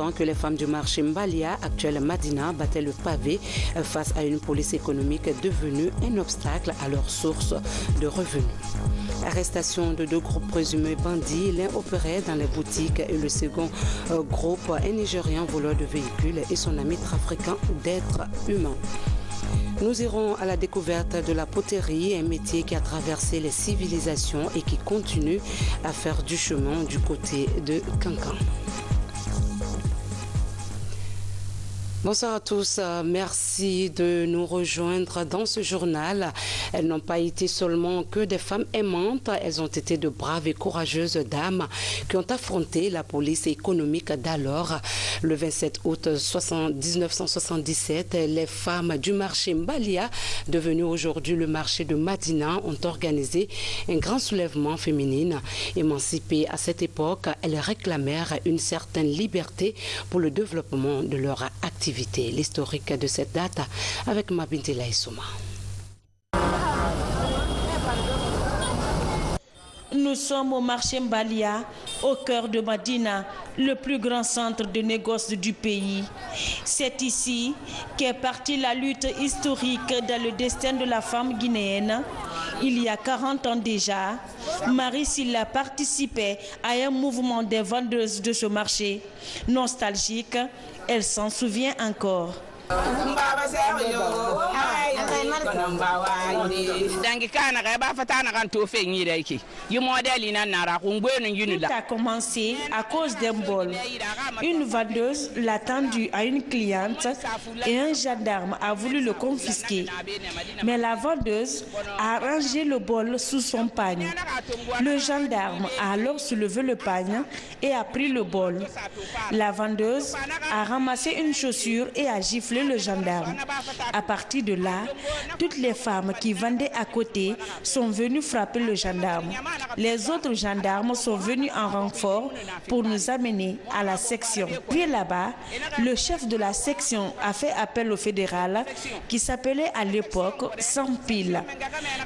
temps que les femmes du marché Mbalia, actuel Madina, battaient le pavé face à une police économique devenue un obstacle à leur source de revenus. Arrestation de 2 groupes présumés bandits, l'un opérait dans les boutiques et le second groupe, un Nigérien voleur de véhicules et son ami trafiquant d'êtres humains. Nous irons à la découverte de la poterie, un métier qui a traversé les civilisations et qui continue à faire du chemin du côté de Kankan. Bonsoir à tous, merci de nous rejoindre dans ce journal. Elles n'ont pas été seulement que des femmes aimantes, elles ont été de braves et courageuses dames qui ont affronté la police économique d'alors. Le 27 août 1977, les femmes du marché Mbalia, devenu aujourd'hui le marché de Madina, ont organisé un grand soulèvement féminin. Émancipées à cette époque, elles réclamèrent une certaine liberté pour le développement de leur activité. L'historique de cette date avec Mabintela Issouma. Nous sommes au marché Mbalia, au cœur de Madina, le plus grand centre de négoce du pays. C'est ici qu'est partie la lutte historique dans le destin de la femme guinéenne. Il y a 40 ans déjà, Marie Silla participait à un mouvement des vendeuses de ce marché. Nostalgique, elle s'en souvient encore. Tout a commencé à cause d'un bol. Une vendeuse l'a tendu à une cliente et un gendarme a voulu le confisquer. Mais la vendeuse a rangé le bol sous son pagne. Le gendarme a alors soulevé le pagne et a pris le bol. La vendeuse a ramassé une chaussure et a giflé le gendarme. À partir de là, toutes les femmes qui vendaient à côté sont venues frapper le gendarme. Les autres gendarmes sont venus en renfort pour nous amener à la section. Puis là-bas, le chef de la section a fait appel au fédéral qui s'appelait à l'époque Sampil.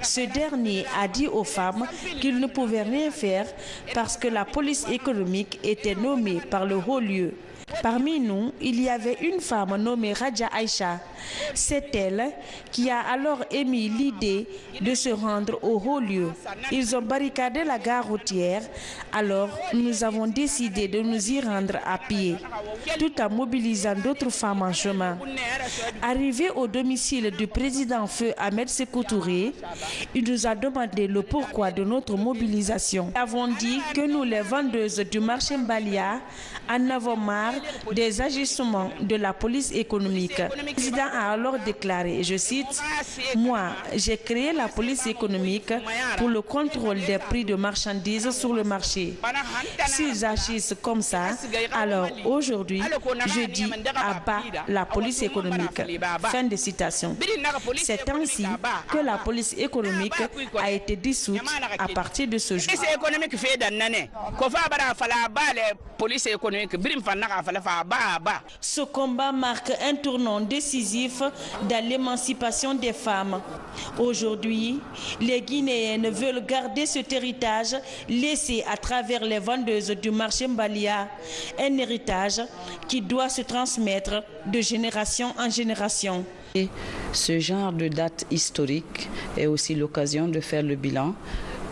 Ce dernier a dit aux femmes qu'il ne pouvait rien faire parce que la police économique était nommée par le haut lieu. Parmi nous, il y avait une femme nommée Raja Aïcha. C'est elle qui a alors émis l'idée de se rendre au haut lieu. Ils ont barricadé la gare routière, alors nous avons décidé de nous y rendre à pied, tout en mobilisant d'autres femmes en chemin. Arrivé au domicile du président Feu Ahmed Sékou Touré, il nous a demandé le pourquoi de notre mobilisation. Nous avons dit que nous, les vendeuses du marché Mbalia, en avons marre des agissements de la police économique. Le président a alors déclaré, je cite, « Moi, j'ai créé la police économique pour le contrôle des prix de marchandises sur le marché. S'ils agissent comme ça, alors aujourd'hui, je dis à bas la police économique. » Fin de citation. C'est ainsi que la police économique a été dissoute à partir de ce jour. Ce combat marque un tournant décisif dans l'émancipation des femmes. Aujourd'hui, les Guinéennes veulent garder cet héritage laissé à travers les vendeuses du marché Mbalia, un héritage qui doit se transmettre de génération en génération. Et ce genre de date historique est aussi l'occasion de faire le bilan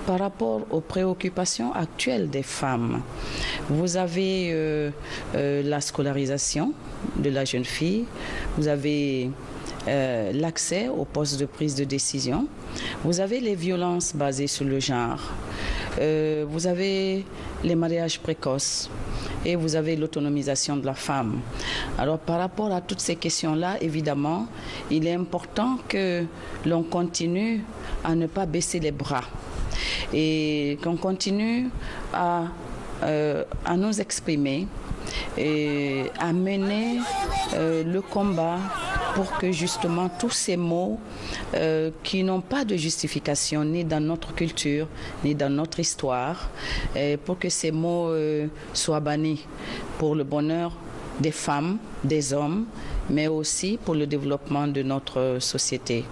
par rapport aux préoccupations actuelles des femmes. Vous avez la scolarisation de la jeune fille, vous avez l'accès aux postes de prise de décision, vous avez les violences basées sur le genre, vous avez les mariages précoces et vous avez l'autonomisation de la femme. Alors par rapport à toutes ces questions-là, évidemment, il est important que l'on continue à ne pas baisser les bras et qu'on continue à nous exprimer et à mener le combat pour que justement tous ces mots qui n'ont pas de justification ni dans notre culture ni dans notre histoire, pour que ces mots soient bannis pour le bonheur des femmes, des hommes, mais aussi pour le développement de notre société.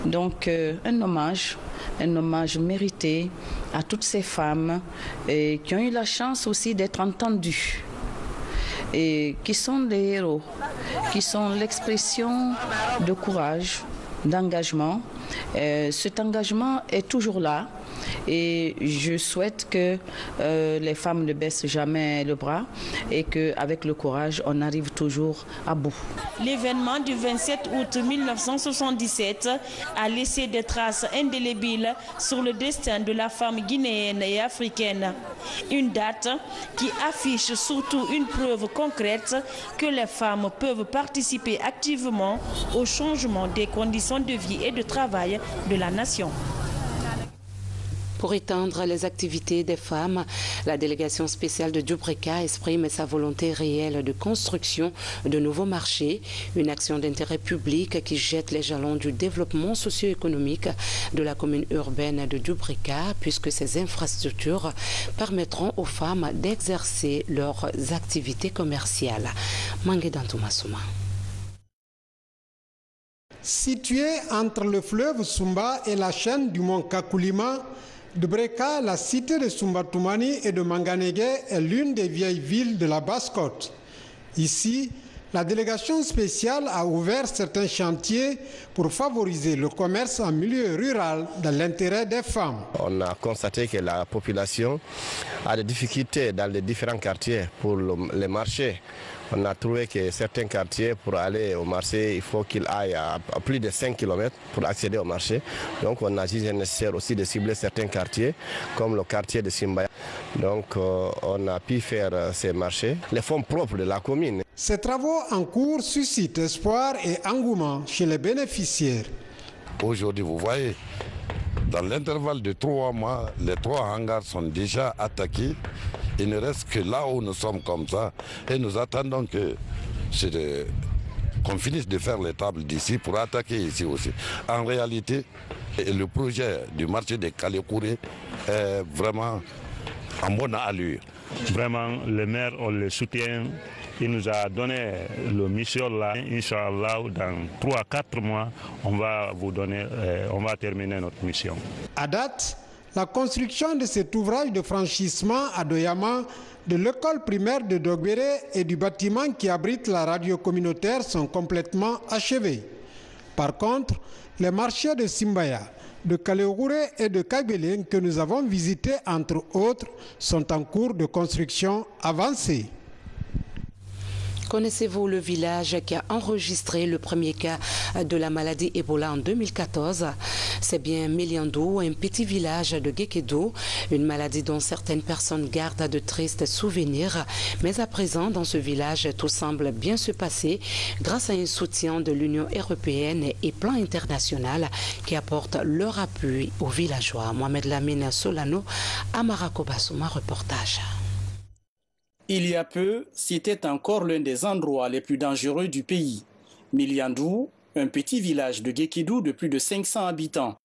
Donc un hommage mérité à toutes ces femmes qui ont eu la chance aussi d'être entendues et qui sont des héros, qui sont l'expression de courage, d'engagement. Cet engagement est toujours là et je souhaite que les femmes ne baissent jamais le bras et qu'avec le courage, on arrive toujours à bout. L'événement du 27 août 1977 a laissé des traces indélébiles sur le destin de la femme guinéenne et africaine. Une date qui affiche surtout une preuve concrète que les femmes peuvent participer activement au changement des conditions de vie et de travail de la nation. Pour étendre les activités des femmes, la délégation spéciale de Djubreka exprime sa volonté réelle de construction de nouveaux marchés, une action d'intérêt public qui jette les jalons du développement socio-économique de la commune urbaine de Djubreka, puisque ces infrastructures permettront aux femmes d'exercer leurs activités commerciales. Manguedantou Massouma. Situé entre le fleuve Sumba et la chaîne du mont Kakulima, Djubreka, la cité de Sumbatumani et de Manganégué, est l'une des vieilles villes de la Basse-Côte. Ici, la délégation spéciale a ouvert certains chantiers pour favoriser le commerce en milieu rural dans l'intérêt des femmes. On a constaté que la population a des difficultés dans les différents quartiers pour les marchés. On a trouvé que certains quartiers, pour aller au marché, il faut qu'ils aillent à plus de 5 km pour accéder au marché. Donc on a jugé nécessaire aussi de cibler certains quartiers, comme le quartier de Simbaya. Donc on a pu faire ces marchés, les fonds propres de la commune. Ces travaux en cours suscitent espoir et engouement chez les bénéficiaires. Aujourd'hui, vous voyez, dans l'intervalle de 3 mois, les 3 hangars sont déjà attaqués. Il ne reste que là où nous sommes comme ça et nous attendons qu'on finisse de faire les tables d'ici pour attaquer ici aussi. En réalité, le projet du marché de Kalekouré est vraiment en bonne allure. Vraiment, le maire, on le soutient. Il nous a donné le mission là. Inch'Allah, dans 3-4 mois, on va terminer notre mission. À date, la construction de cet ouvrage de franchissement à Doyama, de l'école primaire de Dogbéré et du bâtiment qui abrite la radio communautaire sont complètement achevés. Par contre, les marchés de Simbaya, de Kalekouré et de Kagbélé que nous avons visités entre autres sont en cours de construction avancée. Connaissez-vous le village qui a enregistré le premier cas de la maladie Ebola en 2014? C'est bien Miliandou, un petit village de Guékédou, une maladie dont certaines personnes gardent de tristes souvenirs. Mais à présent, dans ce village, tout semble bien se passer grâce à un soutien de l'Union européenne et plan international qui apportent leur appui aux villageois. Mohamed Lamine Solano, Amarako Bassouma, reportage. Il y a peu, c'était encore l'un des endroits les plus dangereux du pays. Miliandou, un petit village de Guékédou de plus de 500 habitants.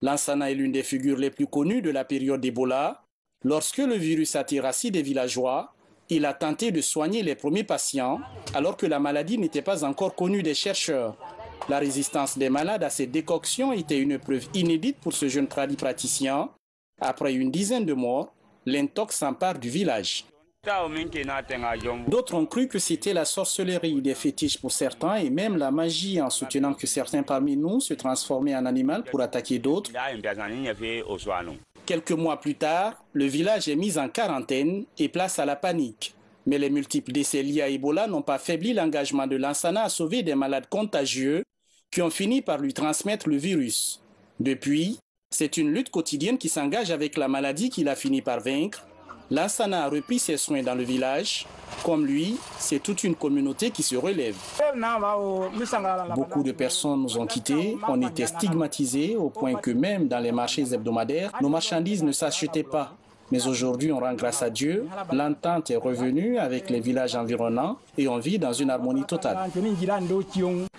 Lansana est l'une des figures les plus connues de la période d'Ebola. Lorsque le virus a terrassé des villageois, il a tenté de soigner les premiers patients alors que la maladie n'était pas encore connue des chercheurs. La résistance des malades à ces décoctions était une preuve inédite pour ce jeune praticien. Après une dizaine de morts, l'intox s'empare du village. D'autres ont cru que c'était la sorcellerie, des fétiches pour certains et même la magie en soutenant que certains parmi nous se transformaient en animal pour attaquer d'autres. Quelques mois plus tard, le village est mis en quarantaine et place à la panique. Mais les multiples décès liés à Ebola n'ont pas faibli l'engagement de Lansana à sauver des malades contagieux qui ont fini par lui transmettre le virus. Depuis, c'est une lutte quotidienne qui s'engage avec la maladie qu'il a fini par vaincre. Lansana a repris ses soins dans le village. Comme lui, c'est toute une communauté qui se relève. Beaucoup de personnes nous ont quittés, on était stigmatisés au point que même dans les marchés hebdomadaires, nos marchandises ne s'achetaient pas. Mais aujourd'hui, on rend grâce à Dieu, l'entente est revenue avec les villages environnants et on vit dans une harmonie totale.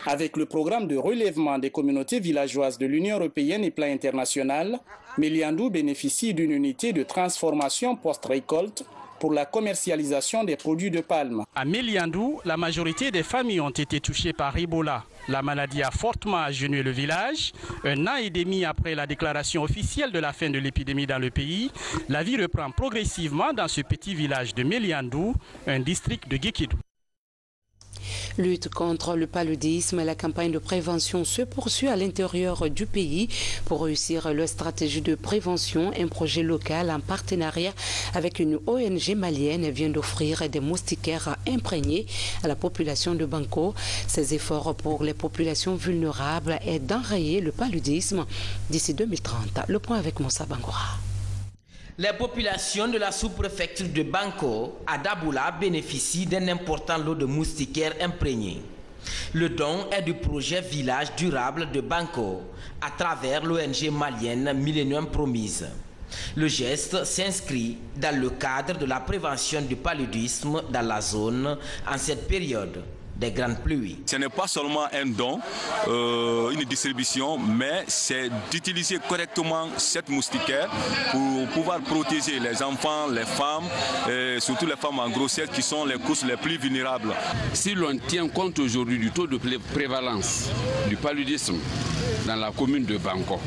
Avec le programme de relèvement des communautés villageoises de l'Union européenne et plan international, Miliandou bénéficie d'une unité de transformation post-récolte pour la commercialisation des produits de palme. À Miliandou, la majorité des familles ont été touchées par Ebola. La maladie a fortement agenouillé le village. 1 an et demi après la déclaration officielle de la fin de l'épidémie dans le pays, la vie reprend progressivement dans ce petit village de Miliandou, un district de Guékédou. Lutte contre le paludisme, la campagne de prévention se poursuit à l'intérieur du pays. Pour réussir leur stratégie de prévention, un projet local en partenariat avec une ONG malienne vient d'offrir des moustiquaires imprégnés à la population de Banko. Ces efforts pour les populations vulnérables est d'enrayer le paludisme d'ici 2030. Le point avec Moussa Bangoura. Les populations de la sous-préfecture de Banko à Daboula bénéficient d'un important lot de moustiquaires imprégnés. Le don est du projet Village durable de Banko à travers l'ONG malienne Millennium Promise. Le geste s'inscrit dans le cadre de la prévention du paludisme dans la zone en cette période des grandes pluies. Ce n'est pas seulement un don, une distribution, mais c'est d'utiliser correctement cette moustiquaire pour pouvoir protéger les enfants, les femmes, et surtout les femmes en grossesse qui sont les couches les plus vulnérables. Si l'on tient compte aujourd'hui du taux de prévalence du paludisme dans la commune de Banko,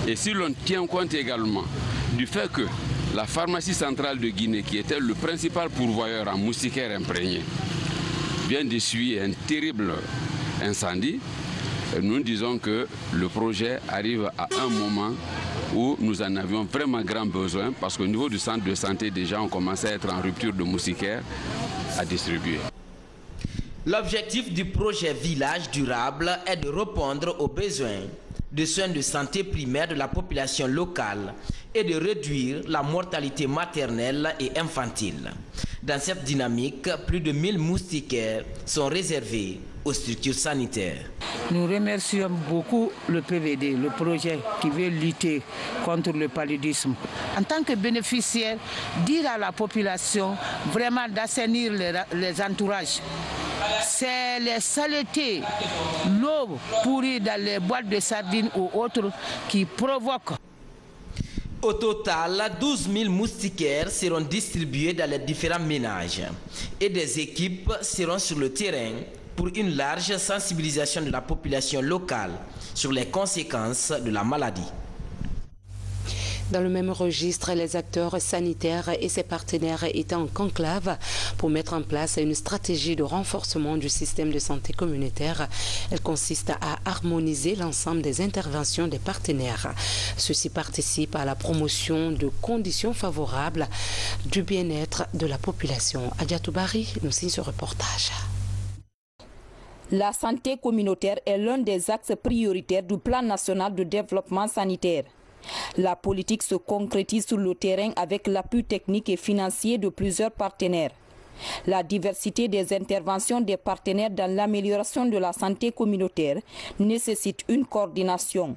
et si l'on tient compte également du fait que la pharmacie centrale de Guinée, qui était le principal pourvoyeur en moustiquaires imprégnés, vient d'essuyer un terrible incendie, nous disons que le projet arrive à un moment où nous en avions vraiment grand besoin parce qu'au niveau du centre de santé, des gens ont commencé à être en rupture de moustiquaires à distribuer. L'objectif du projet Village durable est de répondre aux besoins de soins de santé primaires de la population locale et de réduire la mortalité maternelle et infantile. Dans cette dynamique, plus de 1000 moustiquaires sont réservés aux structures sanitaires. Nous remercions beaucoup le PVD, le projet qui veut lutter contre le paludisme. En tant que bénéficiaire, dire à la population vraiment d'assainir les entourages. C'est les saletés, l'eau pourrie dans les boîtes de sardines ou autres qui provoquent. Au total, 12 000 moustiquaires seront distribués dans les différents ménages et des équipes seront sur le terrain pour une large sensibilisation de la population locale sur les conséquences de la maladie. Dans le même registre, les acteurs sanitaires et ses partenaires étaient en conclave pour mettre en place une stratégie de renforcement du système de santé communautaire. Elle consiste à harmoniser l'ensemble des interventions des partenaires. Ceci participe à la promotion de conditions favorables du bien-être de la population. Adiatou Bari nous signe ce reportage. La santé communautaire est l'un des axes prioritaires du plan national de développement sanitaire. La politique se concrétise sur le terrain avec l'appui technique et financier de plusieurs partenaires. La diversité des interventions des partenaires dans l'amélioration de la santé communautaire nécessite une coordination.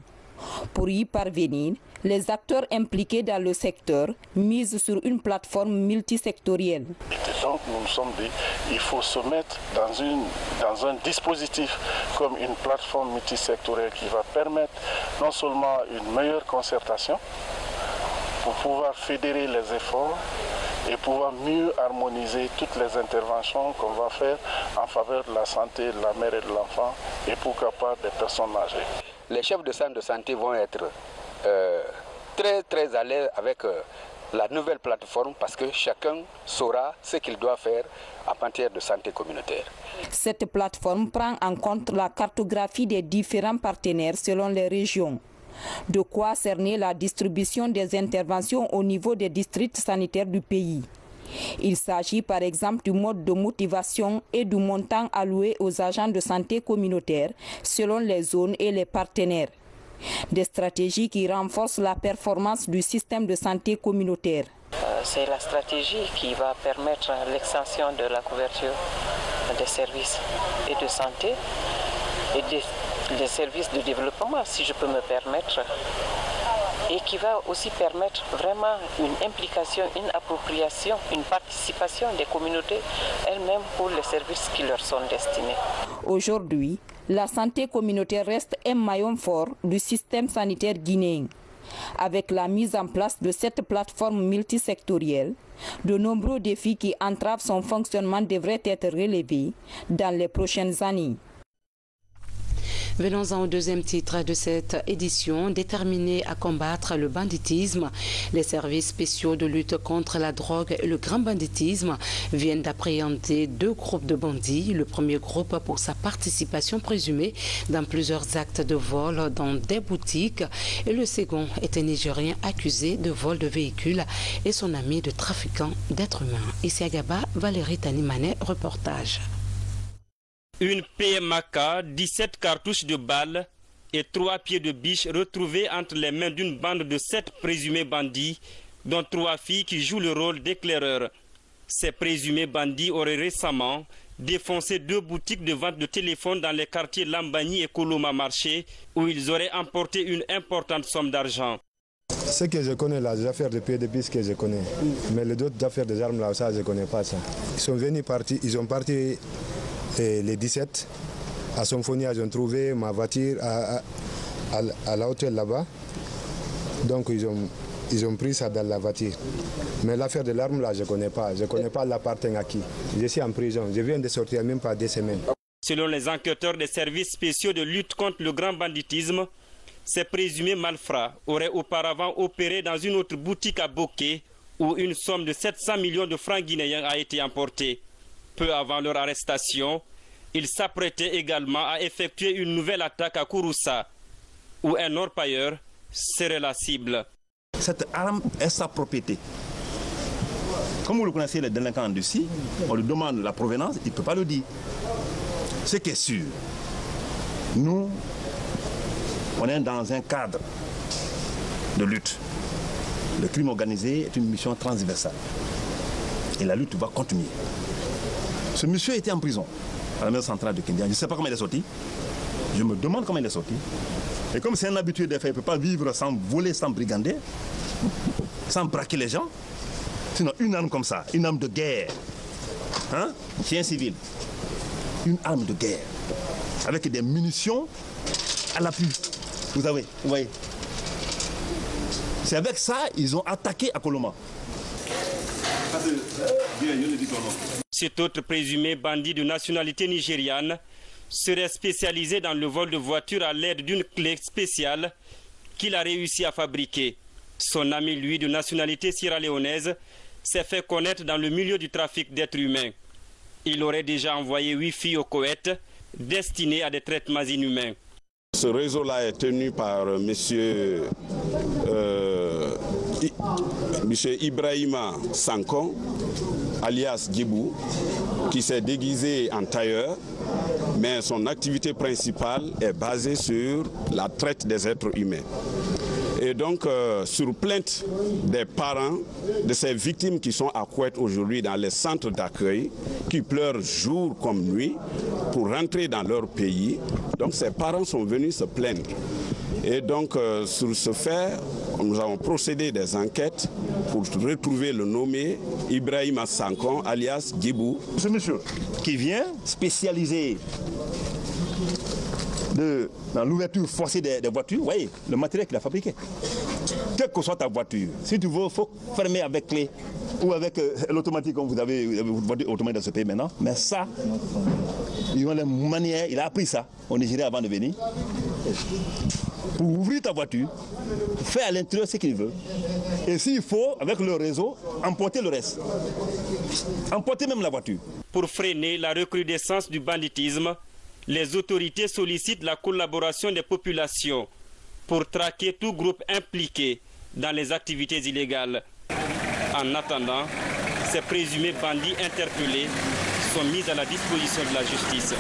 Pour y parvenir, les acteurs impliqués dans le secteur misent sur une plateforme multisectorielle. Et donc nous nous sommes dit qu'il faut se mettre dans un dispositif comme une plateforme multisectorielle qui va permettre non seulement une meilleure concertation pour pouvoir fédérer les efforts et pouvoir mieux harmoniser toutes les interventions qu'on va faire en faveur de la santé de la mère et de l'enfant et pourquoi pas des personnes âgées. Les chefs de centre de santé vont être très à l'aise avec la nouvelle plateforme parce que chacun saura ce qu'il doit faire en matière de santé communautaire. Cette plateforme prend en compte la cartographie des différents partenaires selon les régions. De quoi cerner la distribution des interventions au niveau des districts sanitaires du pays. Il s'agit par exemple du mode de motivation et du montant alloué aux agents de santé communautaire selon les zones et les partenaires. Des stratégies qui renforcent la performance du système de santé communautaire. C'est la stratégie qui va permettre l'extension de la couverture des services et de santé et des services de développement, si je peux me permettre, et qui va aussi permettre vraiment une implication, une appropriation, une participation des communautés elles-mêmes pour les services qui leur sont destinés. Aujourd'hui, la santé communautaire reste un maillon fort du système sanitaire guinéen. Avec la mise en place de cette plateforme multisectorielle, de nombreux défis qui entravent son fonctionnement devraient être relevés dans les prochaines années. Venons-en au deuxième titre de cette édition. Déterminés à combattre le banditisme, les services spéciaux de lutte contre la drogue et le grand banditisme viennent d'appréhender 2 groupes de bandits. Le premier groupe pour sa participation présumée dans plusieurs actes de vol dans des boutiques et le second est un Nigérien accusé de vol de véhicules et son ami de trafiquant d'êtres humains. Ici à Gaba, Valérie Tanimane, reportage. Une PMAK, 17 cartouches de balles et 3 pieds de biche retrouvés entre les mains d'une bande de 7 présumés bandits, dont 3 filles qui jouent le rôle d'éclaireurs. Ces présumés bandits auraient récemment défoncé 2 boutiques de vente de téléphones dans les quartiers Lambani et Koloma Marché, où ils auraient emporté une importante somme d'argent. Ce que je connais là, les affaires de pieds de biche que je connais, mais les autres affaires des armes là, ça je ne connais pas ça. Ils sont venus ils ont parti les 17, à Symphonia, ils ont trouvé ma voiture à la hôtel là-bas. Donc ils ont pris ça dans la voiture. Mais l'affaire de l'arme là, je ne connais pas. Je ne connais pas l'appartient à qui. Je suis en prison. Je viens de sortir même pas 2 semaines. Selon les enquêteurs des services spéciaux de lutte contre le grand banditisme, ces présumés malfrats auraient auparavant opéré dans une autre boutique à Boké où une somme de 700 millions de francs guinéens a été emportée. Peu avant leur arrestation, ils s'apprêtaient également à effectuer une nouvelle attaque à Kouroussa, où un orpailleur serait la cible. Cette arme est sa propriété. Comme vous le connaissez, les délinquants d'ici, on lui demande la provenance, il ne peut pas le dire. Ce qui est sûr, nous, on est dans un cadre de lutte. Le crime organisé est une mission transversale. Et la lutte va continuer. Ce monsieur était en prison à la maison centrale de Kindia. Je ne sais pas comment il est sorti. Je me demande comment il est sorti. Et comme c'est un habitué des faits, il ne peut pas vivre sans voler, sans brigander, sans braquer les gens. Sinon, une arme comme ça, une arme de guerre, hein, c'est un civil. Une arme de guerre, avec des munitions à l'appui. Vous voyez. C'est avec ça ils ont attaqué à Koloma. Cet autre présumé bandit de nationalité nigériane serait spécialisé dans le vol de voitures à l'aide d'une clé spéciale qu'il a réussi à fabriquer. Son ami, lui, de nationalité sierra-léonaise, s'est fait connaître dans le milieu du trafic d'êtres humains. Il aurait déjà envoyé 8 filles au Koweït destinées à des traitements inhumains. Ce réseau-là est tenu par monsieur Ibrahima Sankon, alias Djibou, qui s'est déguisé en tailleur, mais son activité principale est basée sur la traite des êtres humains. Et donc, sur plainte des parents de ces victimes qui sont à Koweït aujourd'hui dans les centres d'accueil, qui pleurent jour comme nuit pour rentrer dans leur pays, donc ces parents sont venus se plaindre. Et donc, sur ce fait, nous avons procédé des enquêtes pour retrouver le nommé Ibrahima Sankon, alias Djibou. Ce monsieur qui vient spécialisé dans l'ouverture forcée des voitures, vous voyez, le matériel qu'il a fabriqué. Quelle que soit ta voiture, si tu veux, il faut fermer avec clé ou avec l'automatique, comme vous avez une voiture automatique dans ce pays maintenant. Mais ça, ils ont les manières, il a appris ça au Nigeria avant de venir. Pour ouvrir ta voiture, faire à l'intérieur ce qu'il veut. Et s'il faut, avec le réseau, emporter le reste. Emporter même la voiture. Pour freiner la recrudescence du banditisme, les autorités sollicitent la collaboration des populations pour traquer tout groupe impliqué dans les activités illégales. En attendant, ces présumés bandits interpellés sont mis à la disposition de la justice.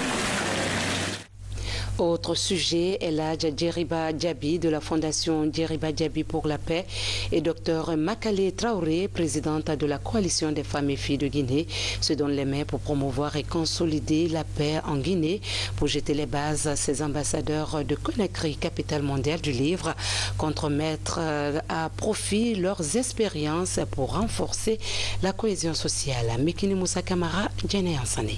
Autre sujet, Eladj Djeriba Djabi de la Fondation Djeriba Djabi pour la paix et Dr Makale Traoré, présidente de la coalition des femmes et filles de Guinée, se donnent les mains pour promouvoir et consolider la paix en Guinée. Pour jeter les bases, ces ambassadeurs de Conakry, capitale mondiale du livre, comptent mettre à profit leurs expériences pour renforcer la cohésion sociale. Mekini Moussa Kamara, Djene Ansane.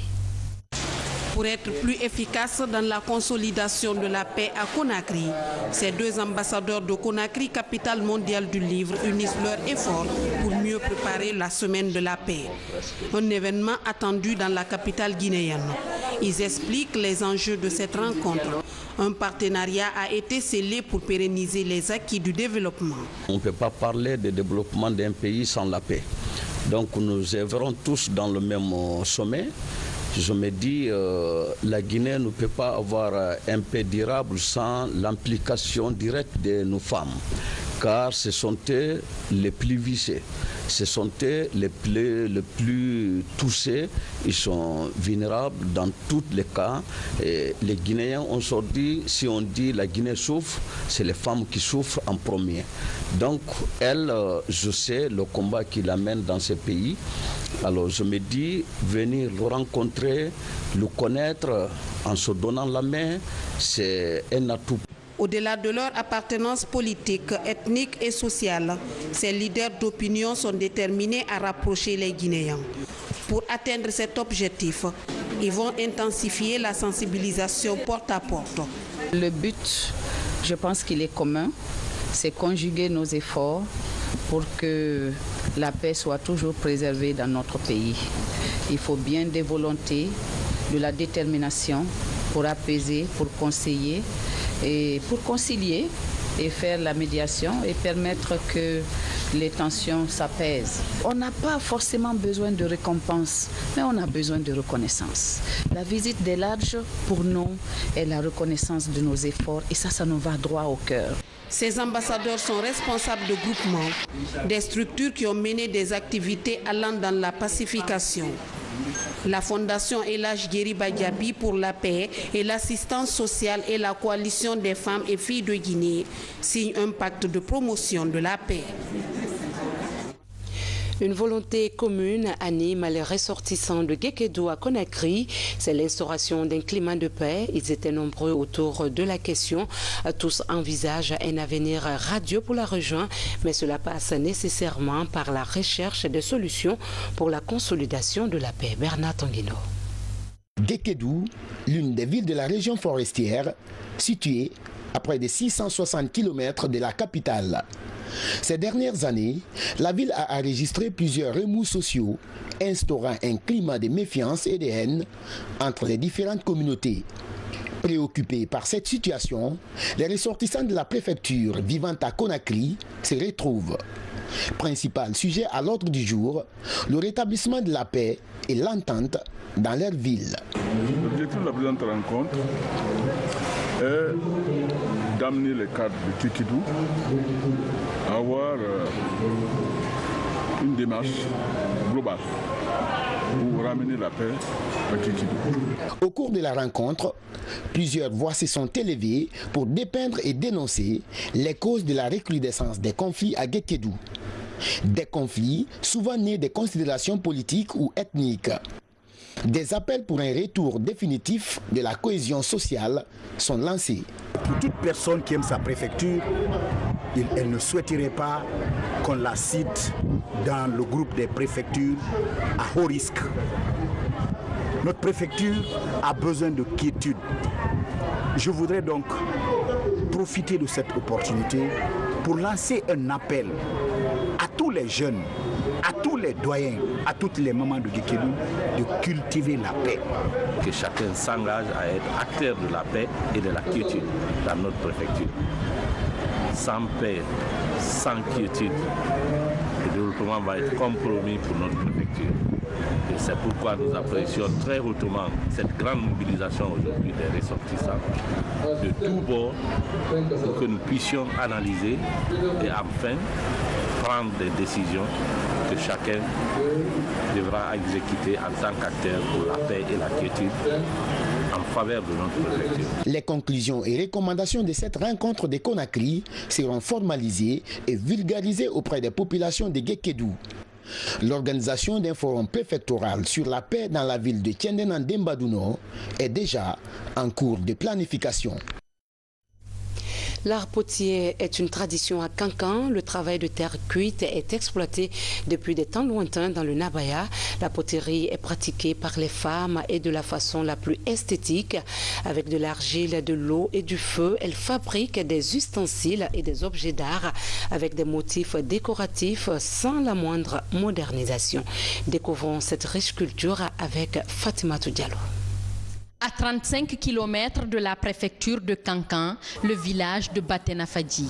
Pour être plus efficace dans la consolidation de la paix à Conakry, ces 2 ambassadeurs de Conakry, capitale mondiale du livre, unissent leurs efforts pour mieux préparer la semaine de la paix. Un événement attendu dans la capitale guinéenne. Ils expliquent les enjeux de cette rencontre. Un partenariat a été scellé pour pérenniser les acquis du développement. On ne peut pas parler de développement d'un pays sans la paix. Donc nous œuvrons tous dans le même sommet. Je me dis, la Guinée ne peut pas avoir un paix durable sans l'implication directe de nos femmes, car ce sont eux les plus visés, ce sont eux les plus touchés, ils sont vulnérables dans tous les cas. Et les Guinéens aujourd'hui, si on dit la Guinée souffre, c'est les femmes qui souffrent en premier. Donc elles, je sais le combat qui l'amène dans ce pays. Alors je me dis, venir le rencontrer, le connaître en se donnant la main, c'est un atout. Au-delà de leur appartenance politique, ethnique et sociale, ces leaders d'opinion sont déterminés à rapprocher les Guinéens. Pour atteindre cet objectif, ils vont intensifier la sensibilisation porte à porte. Le but, je pense qu'il est commun, c'est conjuguer nos efforts pour que la paix soit toujours préservée dans notre pays. Il faut bien des volontés, de la détermination pour apaiser, pour conseiller et pour concilier et faire la médiation et permettre que les tensions s'apaisent. On n'a pas forcément besoin de récompense, mais on a besoin de reconnaissance. La visite des Ladj, pour nous, est la reconnaissance de nos efforts et ça nous va droit au cœur. Ces ambassadeurs sont responsables de groupements, des structures qui ont mené des activités allant dans la pacification. La Fondation El Hadj Guériba Diaby pour la paix et l'assistance sociale et la coalition des femmes et filles de Guinée signent un pacte de promotion de la paix. Une volonté commune anime les ressortissants de Guékédou à Conakry. C'est l'instauration d'un climat de paix. Ils étaient nombreux autour de la question. Tous envisagent un avenir radieux pour la région, mais cela passe nécessairement par la recherche de solutions pour la consolidation de la paix. Bernard Tanguino. Guékédou, l'une des villes de la région forestière, située à près de 660 km de la capitale. Ces dernières années, la ville a enregistré plusieurs remous sociaux, instaurant un climat de méfiance et de haine entre les différentes communautés. Préoccupés par cette situation, les ressortissants de la préfecture vivant à Conakry se retrouvent. Principal sujet à l'ordre du jour, le rétablissement de la paix et l'entente dans leur ville. L'objectif de la présente rencontre est d'amener les cadres de Guékédou à avoir une démarche globale pour ramener la paix à Guékédou. Au cours de la rencontre, plusieurs voix se sont élevées pour dépeindre et dénoncer les causes de la recrudescence des conflits à Guékédou. Des conflits souvent nés des considérations politiques ou ethniques. Des appels pour un retour définitif de la cohésion sociale sont lancés. Pour toute personne qui aime sa préfecture, elle ne souhaiterait pas qu'on la cite dans le groupe des préfectures à haut risque. Notre préfecture a besoin de quiétude. Je voudrais donc profiter de cette opportunité pour lancer un appel à tous les jeunes, à tous les doyens, à toutes les mamans de Guékédou de cultiver la paix. Que chacun s'engage à être acteur de la paix et de la quiétude dans notre préfecture. Sans paix, sans quiétude, le développement va être compromis pour notre préfecture. Et c'est pourquoi nous apprécions très hautement cette grande mobilisation aujourd'hui des ressortissants de tous bords pour que nous puissions analyser et enfin prendre des décisions que chacun devra exécuter en tant qu'acteur pour la paix et la quiétude en faveur de notre préfecture. Les conclusions et recommandations de cette rencontre de Conakry seront formalisées et vulgarisées auprès des populations de Guékédou. L'organisation d'un forum préfectoral sur la paix dans la ville de Tiendena-Dembadouno est déjà en cours de planification. L'art potier est une tradition à Cancan. Le travail de terre cuite est exploité depuis des temps lointains dans le Nabaya. La poterie est pratiquée par les femmes et de la façon la plus esthétique. Avec de l'argile, de l'eau et du feu, elles fabriquent des ustensiles et des objets d'art avec des motifs décoratifs sans la moindre modernisation. Découvrons cette riche culture avec Fatima Diallo. À 35 km de la préfecture de Kankan, le village de Batenafadji.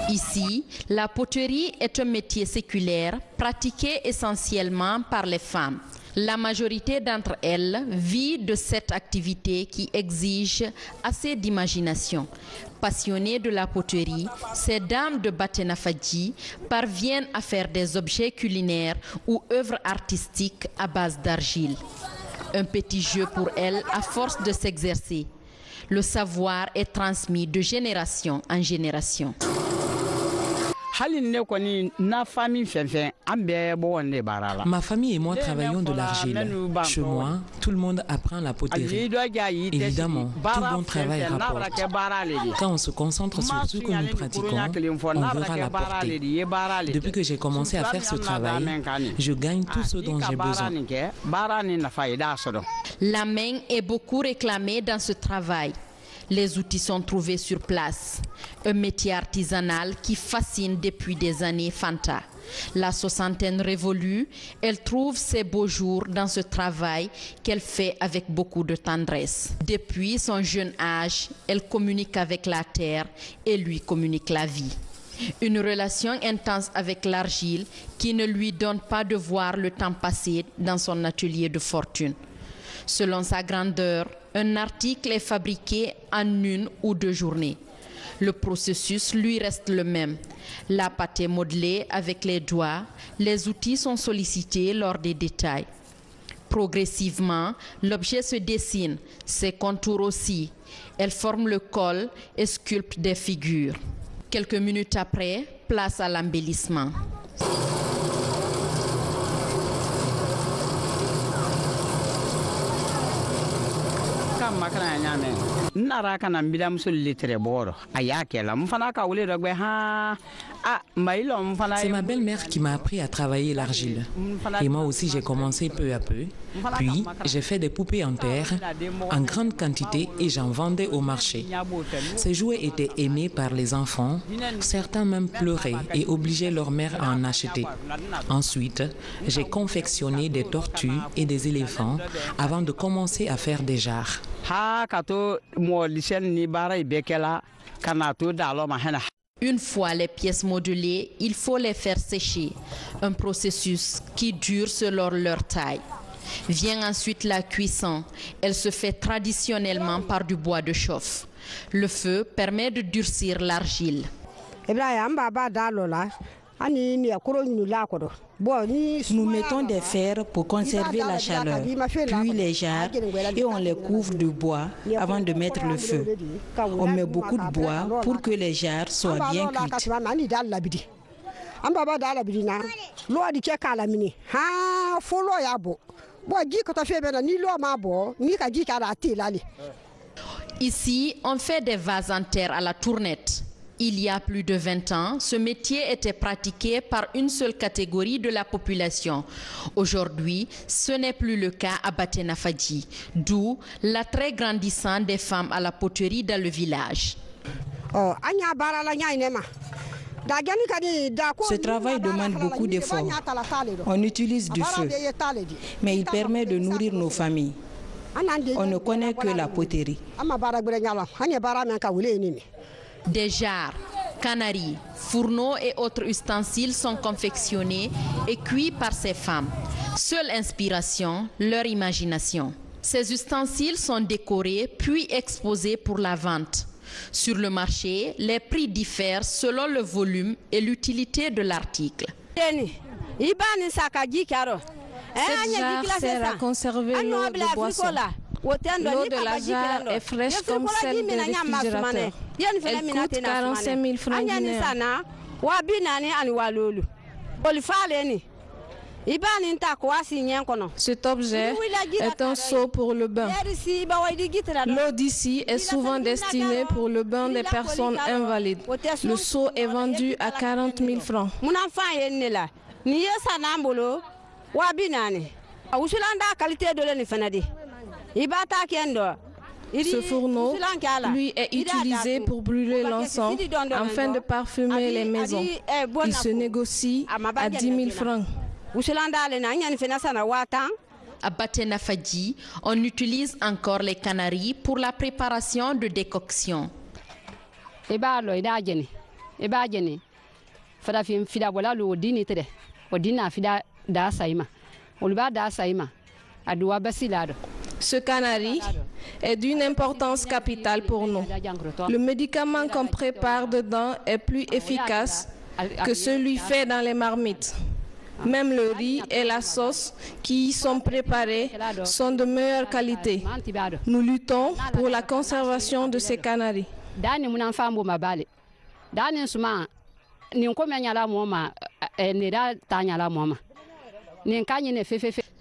Ici, la poterie est un métier séculaire pratiqué essentiellement par les femmes. La majorité d'entre elles vit de cette activité qui exige assez d'imagination. Passionnées de la poterie, ces dames de Batenafadji parviennent à faire des objets culinaires ou œuvres artistiques à base d'argile. Un petit jeu pour elles à force de s'exercer. Le savoir est transmis de génération en génération. Ma famille et moi travaillons de l'argile. Chez moi, tout le monde apprend la poterie. Évidemment, tout bon travail rapporte. Quand on se concentre sur ce que nous pratiquons, on verra la portée. Depuis que j'ai commencé à faire ce travail, je gagne tout ce dont j'ai besoin. La main est beaucoup réclamée dans ce travail. Les outils sont trouvés sur place. Un métier artisanal qui fascine depuis des années Fanta. La soixantaine révolue, elle trouve ses beaux jours dans ce travail qu'elle fait avec beaucoup de tendresse. Depuis son jeune âge, elle communique avec la terre et lui communique la vie. Une relation intense avec l'argile qui ne lui donne pas de voir le temps passer dans son atelier de fortune. Selon sa grandeur, un article est fabriqué en 1 ou 2 journées. Le processus lui reste le même. La pâte est modelée avec les doigts. Les outils sont sollicités lors des détails. Progressivement, l'objet se dessine, ses contours aussi. Elle forme le col et sculpte des figures. Quelques minutes après, place à l'embellissement. C'est ma belle-mère qui m'a appris à travailler l'argile. Et moi aussi j'ai commencé peu à peu. Puis j'ai fait des poupées en terre en grande quantité et j'en vendais au marché. Ces jouets étaient aimés par les enfants. Certains même pleuraient et obligeaient leur mère à en acheter. Ensuite, j'ai confectionné des tortues et des éléphants avant de commencer à faire des jarres. Une fois les pièces modelées, il faut les faire sécher, un processus qui dure selon leur taille. Vient ensuite la cuisson. Elle se fait traditionnellement par du bois de chauffe. Le feu permet de durcir l'argile. Nous mettons des fers pour conserver la chaleur, puis les jarres et on les couvre de bois avant de mettre le feu. On met beaucoup de bois pour que les jarres soient bien cuites. Ici, on fait des vases en terre à la tournette. Il y a plus de 20 ans, ce métier était pratiqué par une seule catégorie de la population. Aujourd'hui, ce n'est plus le cas à Batenafadji, d'où l'attrait grandissant des femmes à la poterie dans le village. Ce travail demande beaucoup d'efforts. On utilise du feu, mais il permet de nourrir nos familles. On ne connaît que la poterie. Des jarres, canaries, fourneaux et autres ustensiles sont confectionnés et cuits par ces femmes. Seule inspiration, leur imagination. Ces ustensiles sont décorés puis exposés pour la vente. Sur le marché, les prix diffèrent selon le volume et l'utilité de l'article. Cette jarre sert à conserver l'eau de boisson. L'eau de la jarre est fraîche comme celle des réfrigérateurs. Elle coûte 45 000 francs guinéens. Cet objet est un seau pour le bain. L'eau d'ici est souvent destinée pour le bain des personnes invalides. Le seau est vendu à 40 000 francs. Ce fourneau, lui, est utilisé pour brûler l'encens afin de parfumer les maisons. Il se négocie à 10 000 francs. à Batenafadji, on utilise encore les canaris pour la préparation de décoctions. Ce canari est d'une importance capitale pour nous. Le médicament qu'on prépare dedans est plus efficace que celui fait dans les marmites. Même le riz et la sauce qui y sont préparés sont de meilleure qualité. Nous luttons pour la conservation de ces canaris.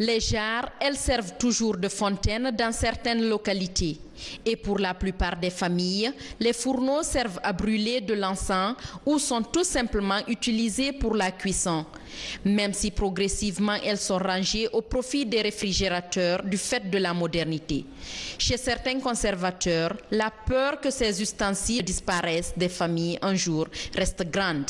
Les jarres, elles servent toujours de fontaine dans certaines localités. Et pour la plupart des familles, les fourneaux servent à brûler de l'encens ou sont tout simplement utilisés pour la cuisson. Même si progressivement elles sont rangées au profit des réfrigérateurs du fait de la modernité. Chez certains conservateurs, la peur que ces ustensiles disparaissent des familles un jour reste grande.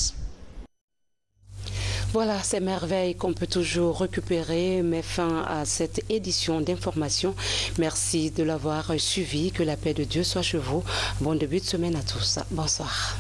Voilà ces merveilles qu'on peut toujours récupérer, met fin à cette édition d'information. Merci de l'avoir suivi. Que la paix de Dieu soit chez vous. Bon début de semaine à tous. Bonsoir.